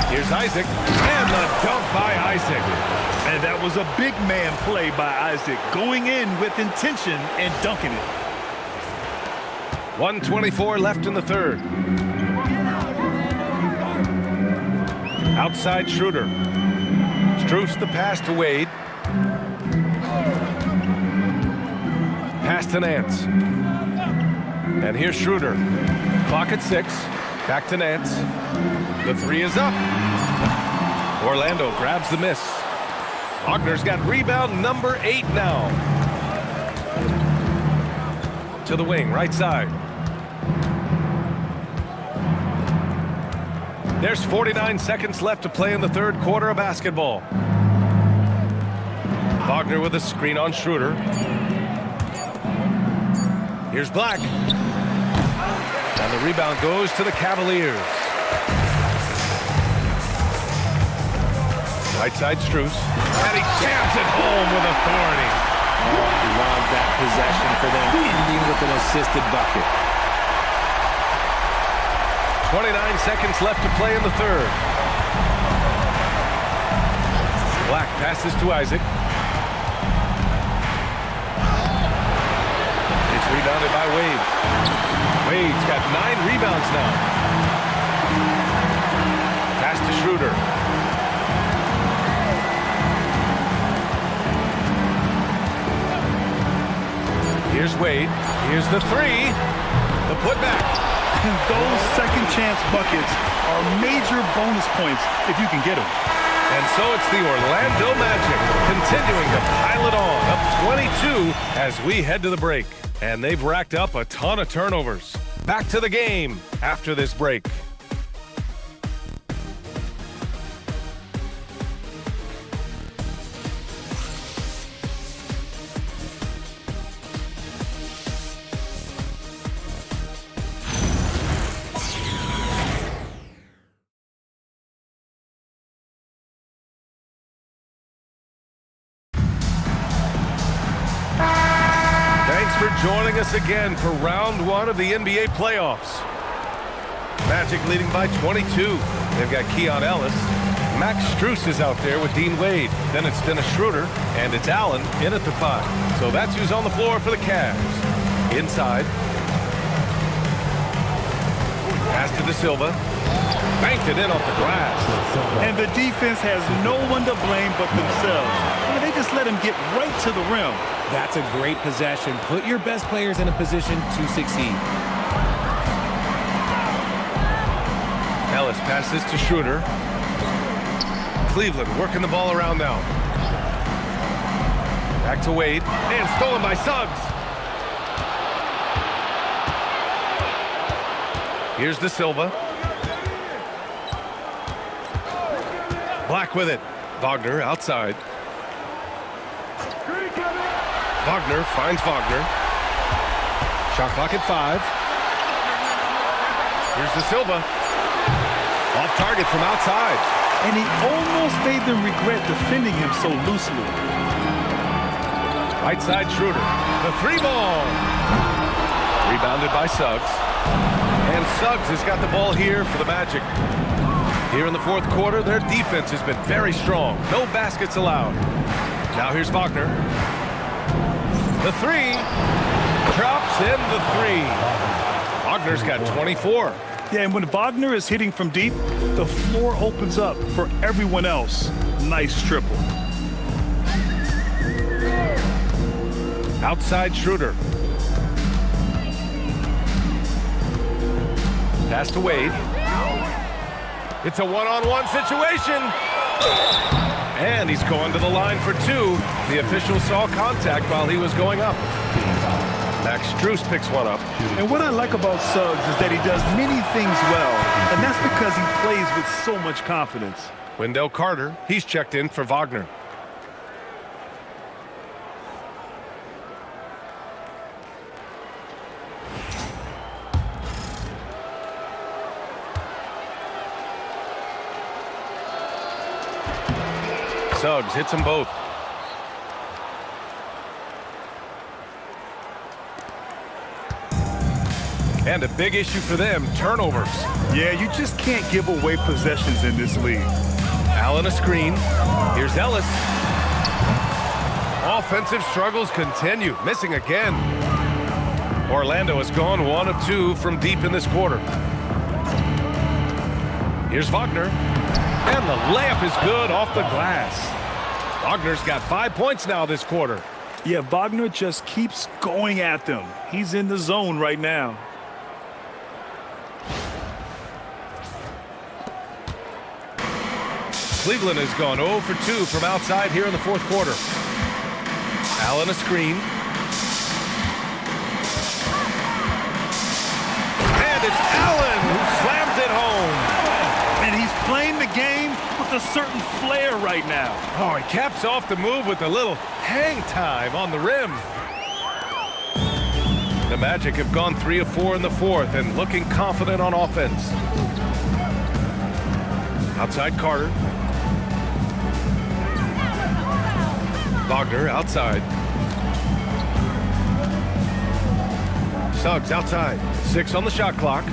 Here's Isaac, and the dunk by Isaac. And that was a big man play by Isaac, going in with intention and dunking it. 1:24 left in the third. Outside Schroeder. Strus the pass to Wade. Pass to Nance. And here's Schroeder. Clock at 6. Back to Nance. The 3 is up. Orlando grabs the miss. Wagner's got rebound number 8 now. To the wing, right side. There's 49 seconds left to play in the third quarter of basketball. Wagner with a screen on Schroeder. Here's Black. And the rebound goes to the Cavaliers. Right side Strus. And he jams it home with authority. Oh, I love that possession for them, ending with an assisted bucket. 29 seconds left to play in the third. Black passes to Isaac. It's rebounded by Wade. Wade's got 9 rebounds now. Pass to Schroeder. Here's Wade. Here's the 3. The putback. And those second chance buckets are major bonus points if you can get them. And so it's the Orlando Magic continuing to pile it on, up 22 as we head to the break. And they've racked up a ton of turnovers. Back to the game after this break. Joining us again for round 1 of the NBA playoffs. Magic leading by 22. They've got Keon Ellis. Max Strus is out there with Dean Wade. Then it's Dennis Schroeder, and it's Allen in at the 5. So that's who's on the floor for the Cavs. Inside. Pass to De Silva. Banked it in off the glass. And the defense has no one to blame but themselves. I mean, they just let him get right to the rim. That's a great possession. Put your best players in a position to succeed. Ellis passes to Schroeder. Cleveland working the ball around now. Back to Wade. And stolen by Suggs. Here's De Silva. Black with it. Wagner outside. Wagner finds Wagner. Shot clock at 5. Here's De Silva. Off target from outside. And he almost made them regret defending him so loosely. Right side Schroeder. The 3 ball. Rebounded by Suggs. And Suggs has got the ball here for the Magic. Here in the fourth quarter, their defense has been very strong. No baskets allowed. Now here's Wagner. The 3. Drops in the 3. Wagner's got 24. Yeah, and when Wagner is hitting from deep, the floor opens up for everyone else. Nice triple. Outside Schroeder. Pass to Wade. It's a one-on-one situation. And he's going to the line for two. The official saw contact while he was going up. Max Strus picks one up. And what I like about Suggs is that he does many things well, and that's because he plays with so much confidence. Wendell Carter, he's checked in for Wagner. Suggs hits them both. And a big issue for them, turnovers. Yeah, you just can't give away possessions in this league. Allen a screen. Here's Ellis. Offensive struggles continue, missing again. Orlando has gone 1 of 2 from deep in this quarter. Here's Wagner. And the layup is good off the glass. Wagner's got 5 points now this quarter. Yeah, Wagner just keeps going at them. He's in the zone right now. Cleveland has gone 0 for 2 from outside here in the fourth quarter. Allen a screen. And it's Allen who slams it home. And he's playing the game with a certain flair right now. Oh, he caps off the move with a little hang time on the rim. The Magic have gone 3 of 4 in the fourth and looking confident on offense. Outside Carter. Wagner outside. Suggs outside. 6 on the shot clock.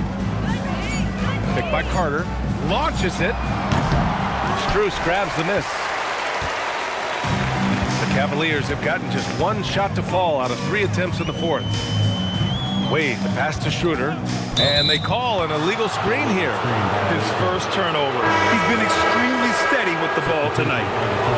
Picked by Carter. Launches it. Strus grabs the miss. The Cavaliers have gotten just 1 shot to fall out of 3 attempts in the fourth. Wade, the pass to Schroeder. And they call an illegal screen here. His first turnover. He's been extremely steady with the ball tonight.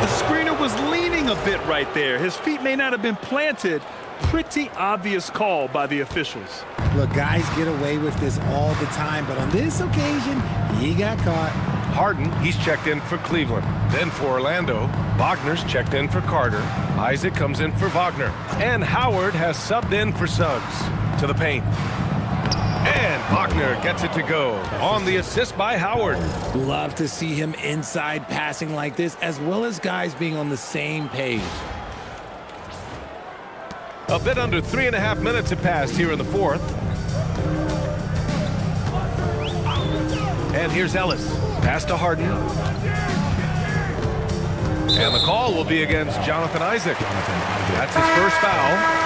The screener was leaning a bit right there. His feet may not have been planted. Pretty obvious call by the officials. Look, guys get away with this all the time, but on this occasion, he got caught. Harden, he's checked in for Cleveland. Then for Orlando, Wagner's checked in for Carter. Isaac comes in for Wagner. And Howard has subbed in for Suggs. To the paint. And Wagner gets it to go on the assist by Howard. Love to see him inside passing like this, as well as guys being on the same page. A bit under 3.5 minutes have passed here in the fourth. And here's Ellis. Pass to Harden. And the call will be against Jonathan Isaac. That's his first foul.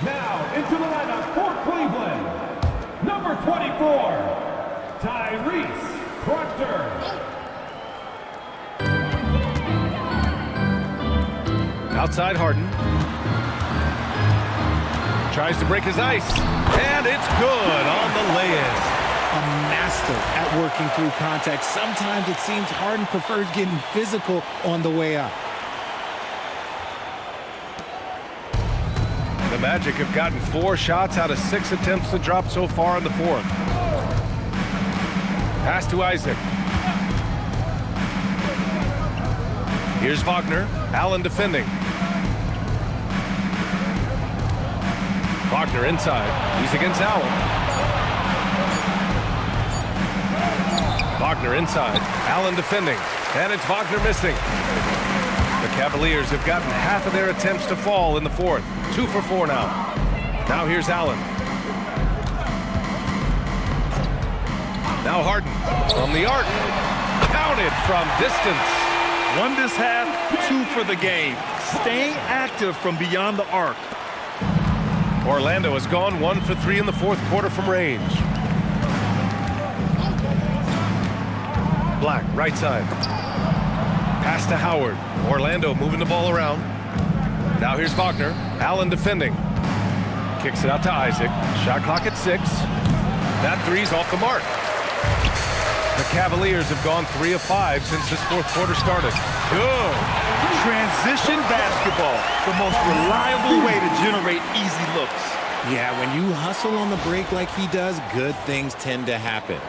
Now into the lineup for Cleveland, number 24, Tyrese Proctor. Outside Harden. Tries to break his ice. And it's good on the lay-in. A master at working through contact. Sometimes it seems Harden prefers getting physical on the way up. The Magic have gotten 4 shots out of 6 attempts to drop so far in the fourth. Pass to Isaac. Here's Wagner. Allen defending. Wagner inside. He's against Allen. Wagner inside. Allen defending. And it's Wagner missing. The Cavaliers have gotten half of their attempts to fall in the fourth. 2 for 4 now. Now here's Allen. Now Harden from the arc. Counted from distance. 1 this half, 2 for the game. Staying active from beyond the arc. Orlando has gone 1 for 3 in the fourth quarter from range. Black, right side. Pass to Howard. Orlando moving the ball around. Now here's Wagner. Allen defending. Kicks it out to Isaac. Shot clock at 6. That three's off the mark. The Cavaliers have gone 3 of 5 since this fourth quarter started. Good. Transition basketball, the most reliable way to generate easy looks. Yeah, when you hustle on the break like he does, good things tend to happen.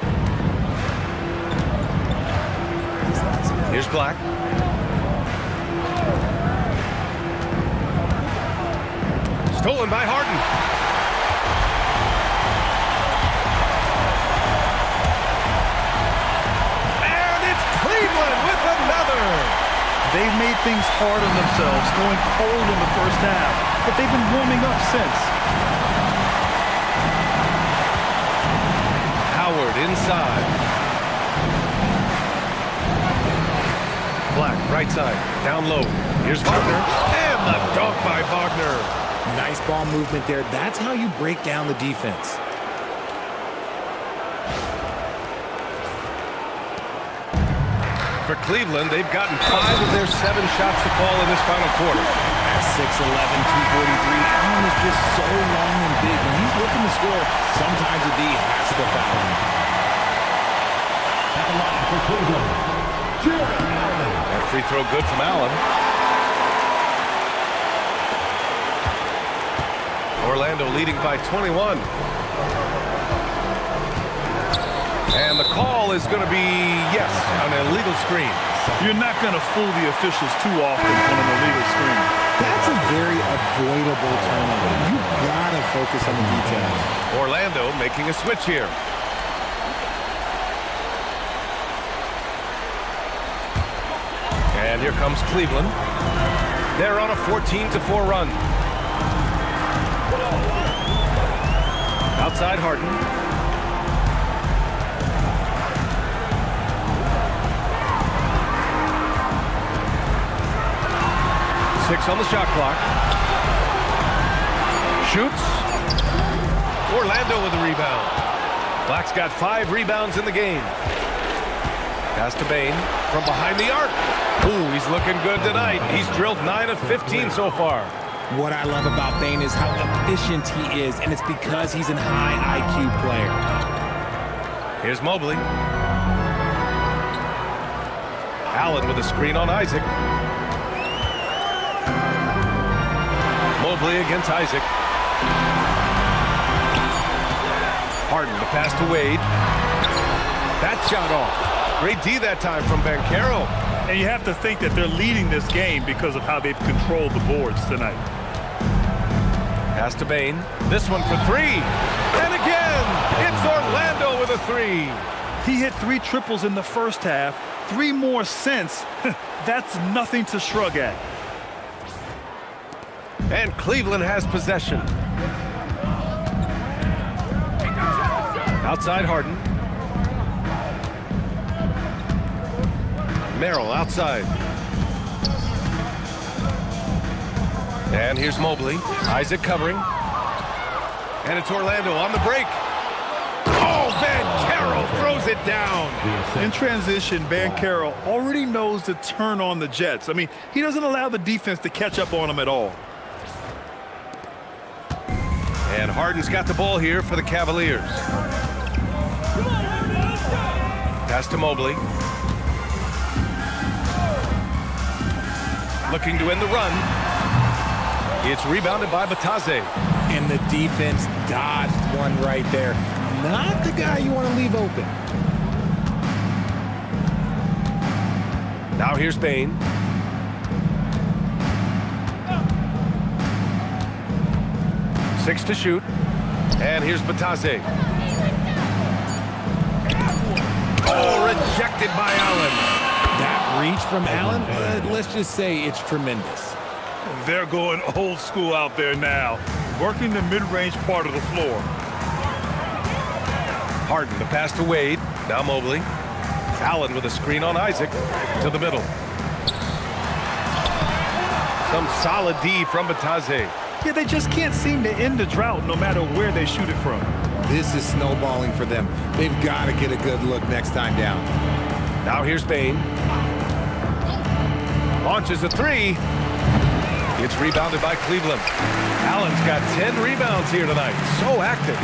Here's Black. Stolen by Harden. And it's Cleveland with another. They've made things hard on themselves, going cold in the first half, but they've been warming up since. Howard inside. Black, right side, down low. Here's Wagner, and the dunk by Wagner. Nice ball movement there. That's how you break down the defense. For Cleveland, they've gotten 5 of their 7 shots to fall in this final quarter. At 6'11", 243, Allen is just so long and big. When he's looking to score, sometimes a D has to foul him. At the line for Cleveland, That free throw good from Allen. Orlando leading by 21. And the call is going to be, yes, an illegal screen. You're not going to fool the officials too often on an illegal screen. That's a very avoidable turnover. You gotta focus on the details. Orlando making a switch here. And here comes Cleveland. They're on a 14-4 run. Outside Harden. Six on the shot clock. Shoots. Orlando with the rebound. Black's got 5 rebounds in the game. Pass to Bane from behind the arc. Ooh, he's looking good tonight. He's drilled 9 of 15 so far. What I love about Bane is how efficient he is, and it's because he's a high IQ player. Here's Mobley. Allen with a screen on Isaac. Mobley against Isaac. Harden, the pass to Wade. That shot off. Great D that time from Banchero. And you have to think that they're leading this game because of how they've controlled the boards tonight. Pass to Bane. This one for 3. And again, it's Orlando with a 3. He hit 3 triples in the first half, 3 more since. That's nothing to shrug at. And Cleveland has possession. Outside Harden. Merrill outside. And here's Mobley. Isaac covering. And it's Orlando on the break. Oh, Banchero throws it down. In transition, Banchero already knows to turn on the Jets. I mean, he doesn't allow the defense to catch up on him at all. And Harden's got the ball here for the Cavaliers. Pass to Mobley. Looking to end the run. It's rebounded by Batase. And the defense dodged one right there. Not the guy you want to leave open. Now here's Bane. Six to shoot. And here's Batase. Oh, rejected by Allen. That reach from Allen, let's just say it's tremendous. They're going old school out there now, working the mid-range part of the floor. Harden, the pass to Wade. Now Mobley. Allen with a screen on Isaac to the middle. Some solid D from Batase. Yeah, they just can't seem to end the drought no matter where they shoot it from. This is snowballing for them. They've got to get a good look next time down. Now here's Bane. Launches a 3. It's rebounded by Cleveland. Allen's got 10 rebounds here tonight. So active.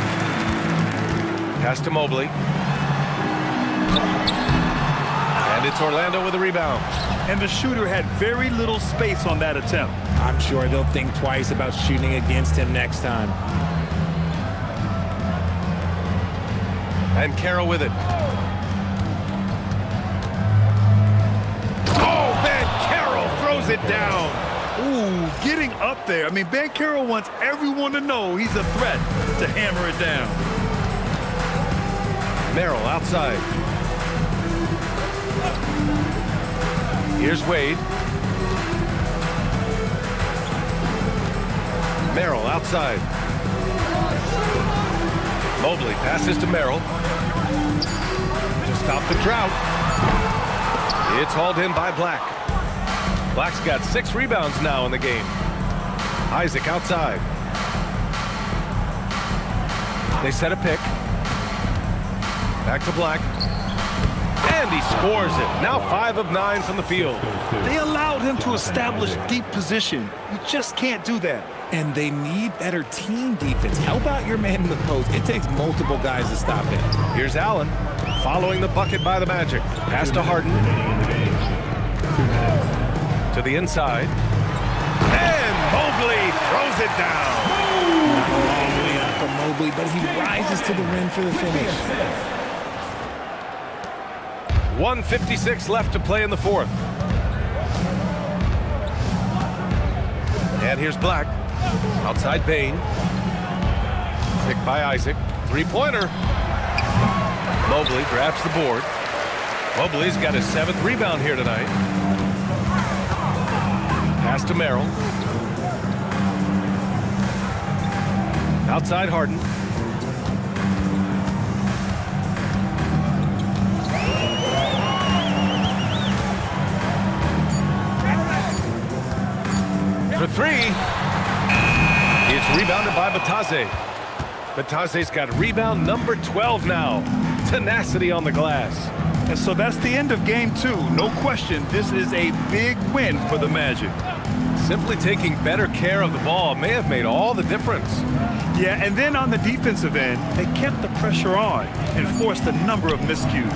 Pass to Mobley. And it's Orlando with a rebound. And the shooter had very little space on that attempt. I'm sure they'll think twice about shooting against him next time. And Carroll with it. Oh, Ben Carroll throws it down. Ooh, getting up there. I mean, Ben Carroll wants everyone to know he's a threat to hammer it down. Merrill outside. Here's Wade. Merrill outside. Mobley passes to Merrill. To stop the drought. It's hauled in by Black. Black's got 6 rebounds now in the game. Isaac outside. They set a pick. Back to Black. And he scores it. Now 5 of 9 from the field. They allowed him to establish deep position. You just can't do that. And they need better team defense. Help out your man in the post. It takes multiple guys to stop him. Here's Allen following the bucket by the Magic. Pass to Harden. To the inside. And Mobley throws it down. Not a long way up for Mobley, but he rises to the rim for the finish. 1:56 left to play in the fourth. And here's Black. Outside Bain. Picked by Isaac. Three-pointer. Mobley grabs the board. Mobley's got his 7th rebound here tonight. Pass to Merrill. Outside Harden. For 3. It's rebounded by Bataze. Bataze's got rebound number 12 now. Tenacity on the glass. And so that's the end of game 2. No question, this is a big win for the Magic. Simply taking better care of the ball may have made all the difference. Yeah, and then on the defensive end, they kept the pressure on and forced a number of miscues.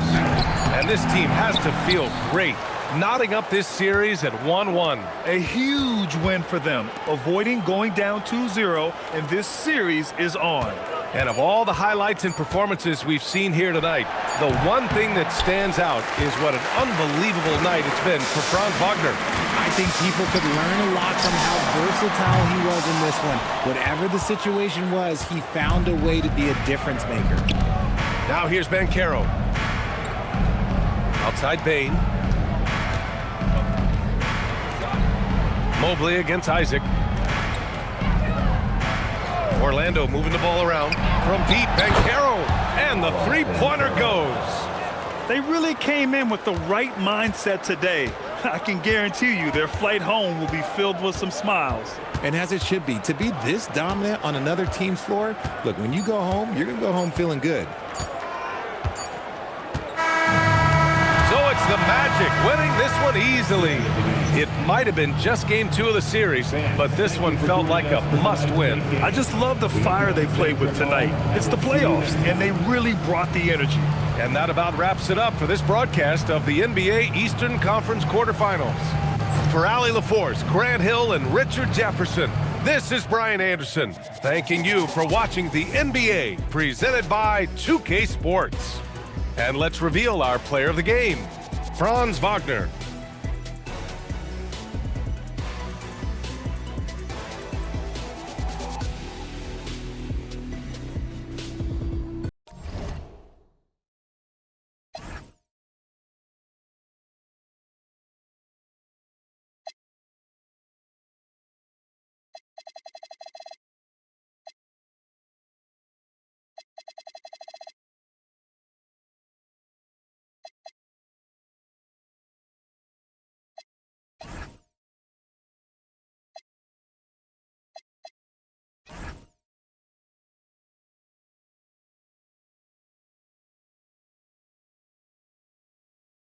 And this team has to feel great, knotting up this series at 1-1. A huge win for them, avoiding going down 2-0, and this series is on. And of all the highlights and performances we've seen here tonight, the one thing that stands out is what an unbelievable night it's been for Franz Wagner. I think people could learn a lot from how versatile he was in this one. Whatever the situation was, he found a way to be a difference maker. Now here's Banchero. Outside Bain. Mobley against Isaac. Orlando moving the ball around from deep. Banchero, and the three-pointer goes. They really came in with the right mindset today. I can guarantee you their flight home will be filled with some smiles. And as it should be, to be this dominant on another team's floor, look, when you go home, you're going to go home feeling good. So it's the Magic winning this one easily. It might have been just game 2 of the series, but this one felt like a must-win. I just love the fire they played with tonight. It's the playoffs, and they really brought the energy. And that about wraps it up for this broadcast of the NBA Eastern Conference quarterfinals. For Allie LaForce, Grant Hill, and Richard Jefferson, this is Brian Anderson, thanking you for watching the NBA, presented by 2K Sports. And let's reveal our player of the game, Franz Wagner.